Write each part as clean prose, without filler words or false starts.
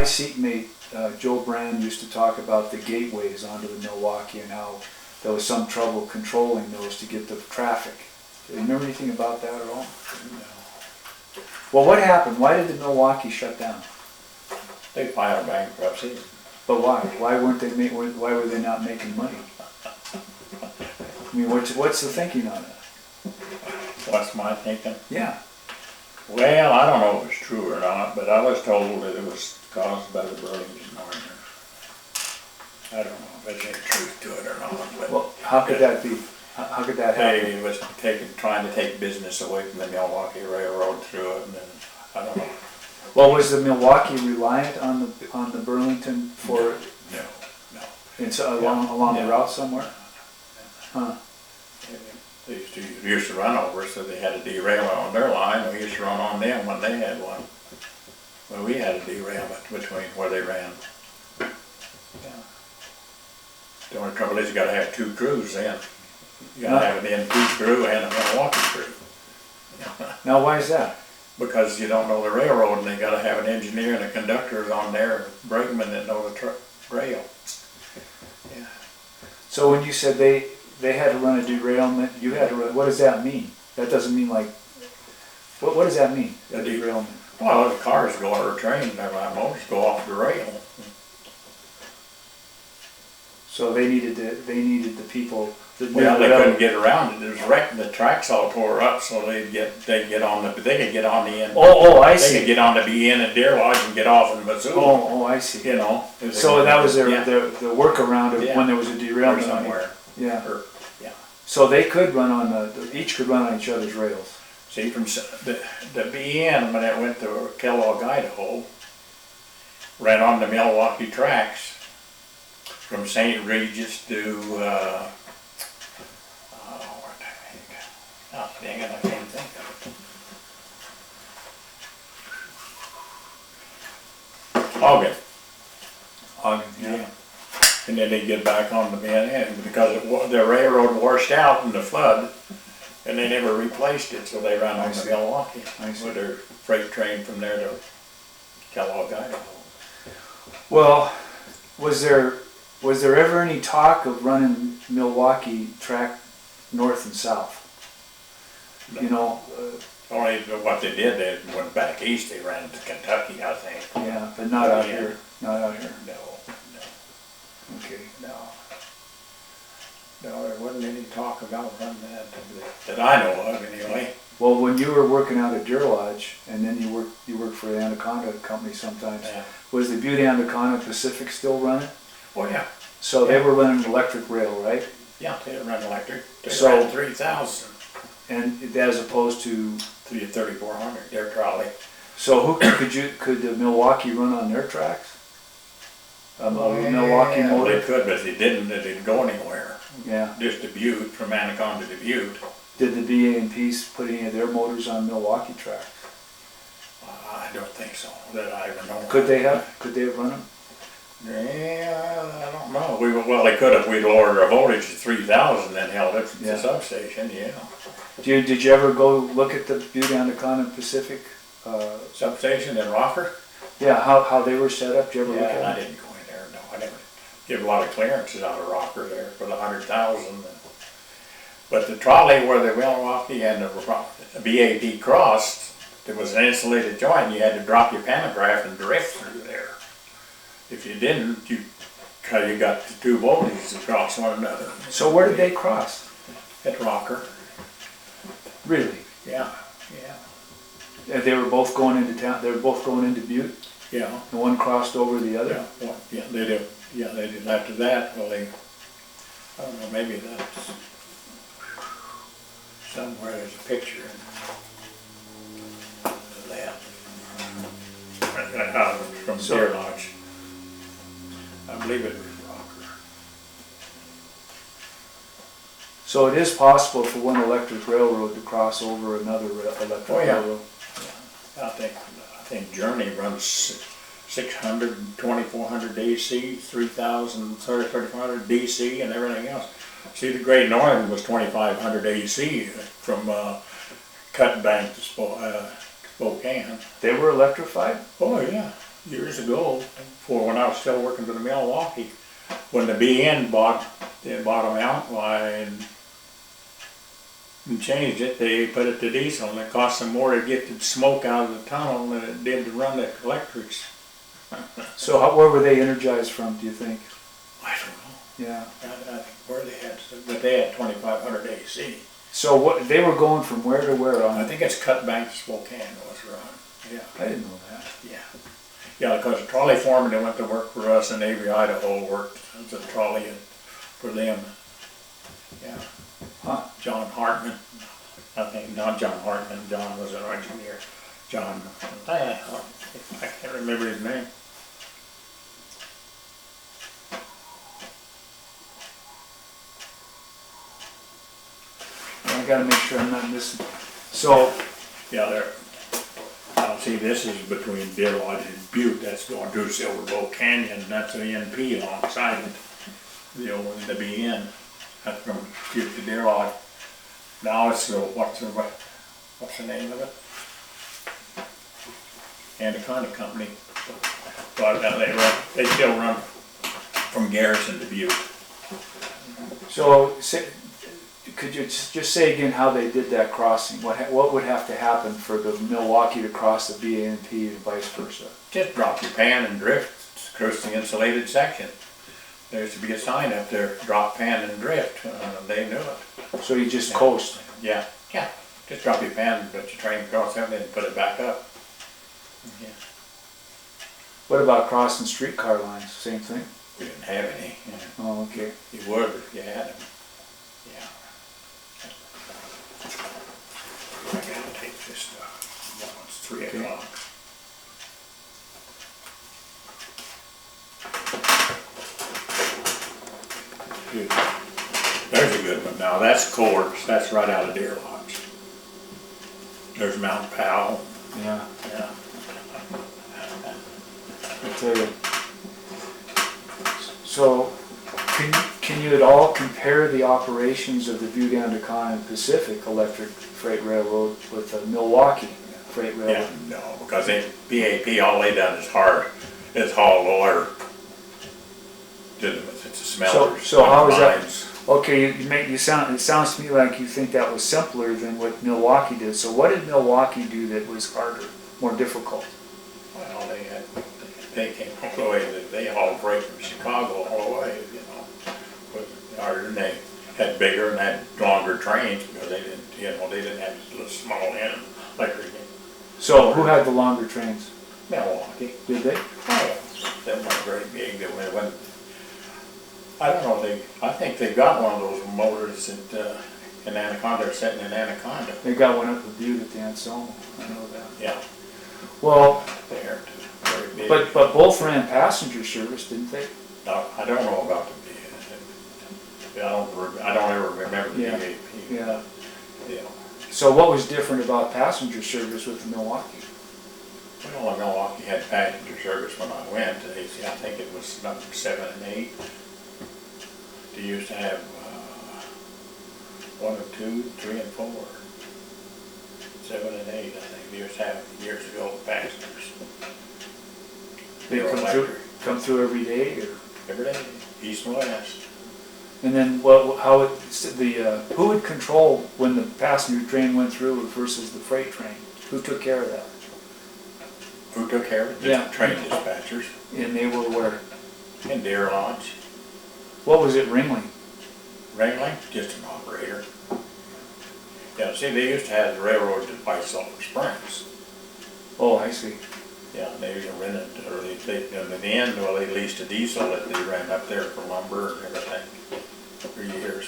seatmate, Joe Brand, used to talk about the gateways onto the Milwaukee and how there was some trouble controlling those to get the traffic. Do you remember anything about that at all? No. Well, what happened? Why did the Milwaukee shut down? They filed bankruptcy. But why? Why were they not making money? I mean, what's the thinking on it? What's my thinking? Yeah. Well, I don't know if it's true or not, but I was told that it was caused by the Burlington Northern. I don't know if there's any truth to it or not. But Well, how could that be? How could that happen? they was trying to take business away from the Milwaukee Railroad through it, and then, I don't know. Well, was the Milwaukee reliant on the Burlington for No. it's along the route somewhere? Huh. They used to run over, so they had a derailment on their line. We used to run on them when they had one. Well, we had a derailment between where they ran. Yeah. The only trouble is you gotta have two crews then. You gotta have an NP crew and a Milwaukee crew. Now, why is that? Because you don't know the railroad, and they gotta have an engineer and a conductor on there, brakemen that know the rail. Yeah. So when you said they had to run a derailment, you had to run, what does that mean? That doesn't mean like, what does that mean, a derailment? Well, the cars go, or trains, their motors go off the rail. So they needed the people. Well, they couldn't get around it. It was wrecked. The tracks all tore up, so they could get on the end. Oh, I see. They could get on the BN at Deer Lodge and get off in Missoula. Oh, I see. You know. So that was the workaround of Yeah. when there was a derailment Or somewhere. Yeah. Yeah. So they could run on each could run on each other's rails. See, from the BN when it went to Kellogg, Idaho, ran on the Milwaukee tracks from St. Regis to. Oh, dang it, I can't think of it. Ogden, yeah. And then they get back on the BN because the railroad washed out in the flood, and they never replaced it, so they ran on the Milwaukee with their freight train from there to Kellogg, Idaho. Well, was there ever any talk of running Milwaukee track north and south? No. You know. Only what they did, they went back east. They ran to Kentucky, I think. Yeah, but not out here. Not out here. No. Okay. No, there wasn't any talk about running that I know of, anyway. Well, when you were working out at Deer Lodge, and then you worked for the Anaconda Company sometimes, was the Butte Anaconda Pacific still running? Oh yeah. So they were running electric rail, right? Yeah, they run electric. They So- ran 3,000. And as opposed to 3,400, their trolley. so who could the Milwaukee run on their tracks? Milwaukee motor. They could, but they didn't go anywhere. Yeah. Just to Butte, from Anaconda to Butte. Did the BA&Ps put any of their motors on Milwaukee tracks? I don't think so, that I even know. Could they have run them? Yeah, I don't know. Well, they could have. We'd lowered our voltage to 3,000 and held it from the substation, yeah. Did you ever go look at the Butte Anaconda Pacific? Substation in Rocker? Yeah, how they were set up? Did you ever look at I them? didn't go in there, no. I never give a lot of clearances out of Rocker there for the 100,000. But the trolley where the Milwaukee and the BAD crossed, there was an insulated joint. You had to drop your pantograph and drift through there. If you didn't, you got the two voltages across one another. So where did they cross? At Rocker. Really? Yeah. And they were both going into town. They were both going into Butte. Yeah. And one crossed over the other. Yeah, they did. Yeah, they did. After that, well, I don't know. Maybe that's somewhere. There's a picture of that from Deer Lodge. I believe it was Rocker. So it is possible for one electric railroad to cross over another electric railroad. I think Journey runs 600, 2,400 AC, 3,000, 3,500 DC, and everything else. See, the Great Northern was 2,500 AC from Cut Bank to Spokane. They were electrified? Oh yeah. years ago, for when I was still working for the Milwaukee, when the BN bought them out, why, and changed it, they put it to diesel, and it cost them more to get the smoke out of the tunnel than it did to run the electrics. So where were they energized from, do you think? I don't know. Yeah. I think where they had, but they had 2,500 AC. So what, they were going from where to where I on? think it's Cut Bank to Spokane was run. Yeah. I didn't know that. Yeah. Yeah, because the trolley foreman that went to work for us in Avery, Idaho, worked as a trolley for them. Yeah. Huh. John Hartman. I think not John Hartman. John was an engineer. John. I can't remember his name. I gotta make sure I'm not missing. So, Yeah, there. Now see, this is between Deer Lodge and Butte. That's going through Silver Bow Canyon. That's the NP alongside it. The old one, the BN. That's from Butte to Deer Lodge. Now it's what's the name of it? Anaconda Company. But they still run from Garrison to Butte. so could you just say again how they did that crossing? What would have to happen for the Milwaukee to cross the BANP and vice versa? Just drop your pan and drift across the insulated section. There used to be a sign up there, drop pan and drift. They knew it. So you just coast? Yeah. Just drop your pan, let your train across that, and then put it back up. Yeah. What about crossing streetcar lines? Same thing? We didn't have any. Oh, okay. You would if you had them. Yeah. I gotta take this stuff. Now it's 3 Okay. o'clock. Good. There's a good one. Now that's Coors. That's right out of Deer Lodge. There's Mount Powell. Yeah, Yeah. I tell you. So, can you at all compare the operations of the Butte and Pacific Electric Freight Railroad with the Milwaukee Freight Railroad? Yeah, no, because they, BAP, all they done is haul oil. It's a smelter. So how is that? Mines. Okay, it sounds to me like you think that was simpler than what Milwaukee did. So what did Milwaukee do that was harder, more difficult? Well, they came all the way, they hauled freight from Chicago all the way, you know. And they had bigger and had longer trains because they didn't have this small end electric. So who had the longer trains? Milwaukee. Did they? Oh, they weren't very big. They went, I don't know, I think they got one of those motors in Anaconda, sitting in Anaconda. They got one up at Butte at the Anselmo. I know that. Yeah, Well, they aren't very big. but both ran passenger service, didn't they? No, I don't know about the I don't ever remember the Yeah. BAP. Yeah. Yeah. So what was different about passenger service with the Milwaukee? Well, Milwaukee had passenger service when I went. I think it was number 7 and 8. They used to have 1 and 2, 3 and 4. 7 and 8, I think they used to have years ago, passengers. They were electric. come through every day, or? Every day, east and west. And then who would control when the passenger train went through versus the freight train? Who took care of that? Who took care of it? Yeah. Train dispatchers And they were where? in Deer Lodge. What was it, Ringling? Ringling, just an operator. Yeah, see, they used to have the railroad by Sulphur Springs. Oh, I see. Yeah, they used to rent it, or in the end, well, they leased a diesel that they ran up there for lumber and everything for years.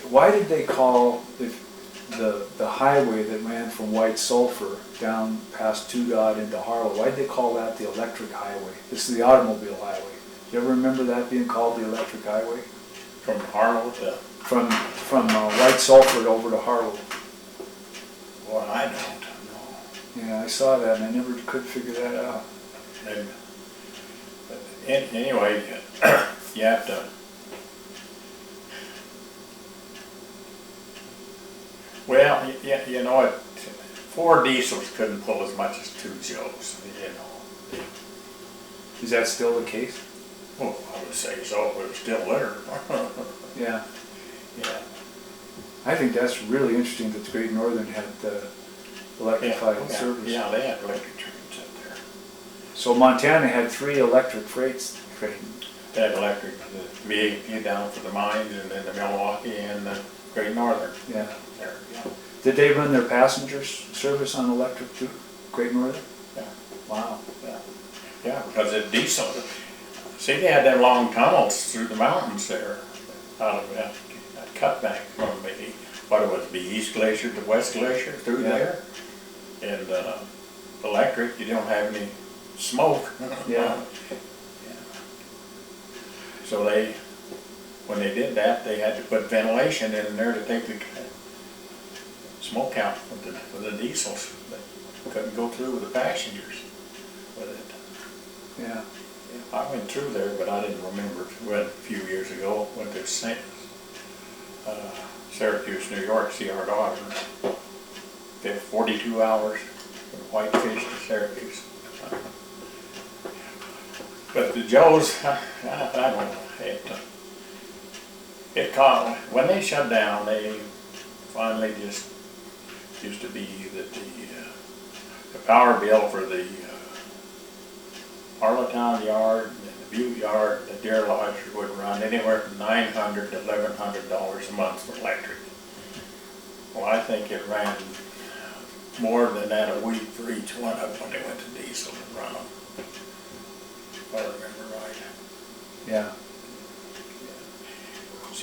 Why did they call the highway that ran from White Sulphur down past Two Dot into Harlow, why did they call that the electric highway? This is the automobile highway. Do you ever remember that being called the electric highway? From Harlow to, From White Sulphur over to Harlow. well, I don't know. Yeah, I saw that and I never could figure that out. And, anyway, you have to, well, yeah, you know, 4 diesels couldn't pull as much as 2 Joes, you know. Is that still the case? Well, I would say so, but it's still there. Yeah. Yeah. I think that's really interesting that the Great Northern had electrified service. Yeah, they had electric trains up there. So Montana had 3 electric freight trains. They had electric, the VAP down for the mines, and then the Milwaukee and the Great Northern. Yeah. There, yeah. Did they run their passenger service on electric too? Great Northern? Yeah. Wow. Yeah. Yeah, because it's diesel. See, they had them long tunnels through the mountains there, out of that cutback from maybe, what it was, be East Glacier to West Glacier through there. And electric, you don't have any smoke. Yeah. So they, when they did that, they had to put ventilation in there to take the smoke out with the diesels. They couldn't go through with the passengers with it. Yeah. I went through there, but I didn't remember. Went a few years ago, went to Syracuse, New York, see our daughter. Did 42 hours from Whitefish to Syracuse. But the Joes, I don't know, it caught, when they shut down, they finally just used to be that the power bill for the Harlowtown yard and the Butte yard, the Deer Lodge would run anywhere from $900 to $1,100 a month for electric. Well, I think it ran more than that a week for each one of them when they went to diesel and run them. If I remember right. Yeah.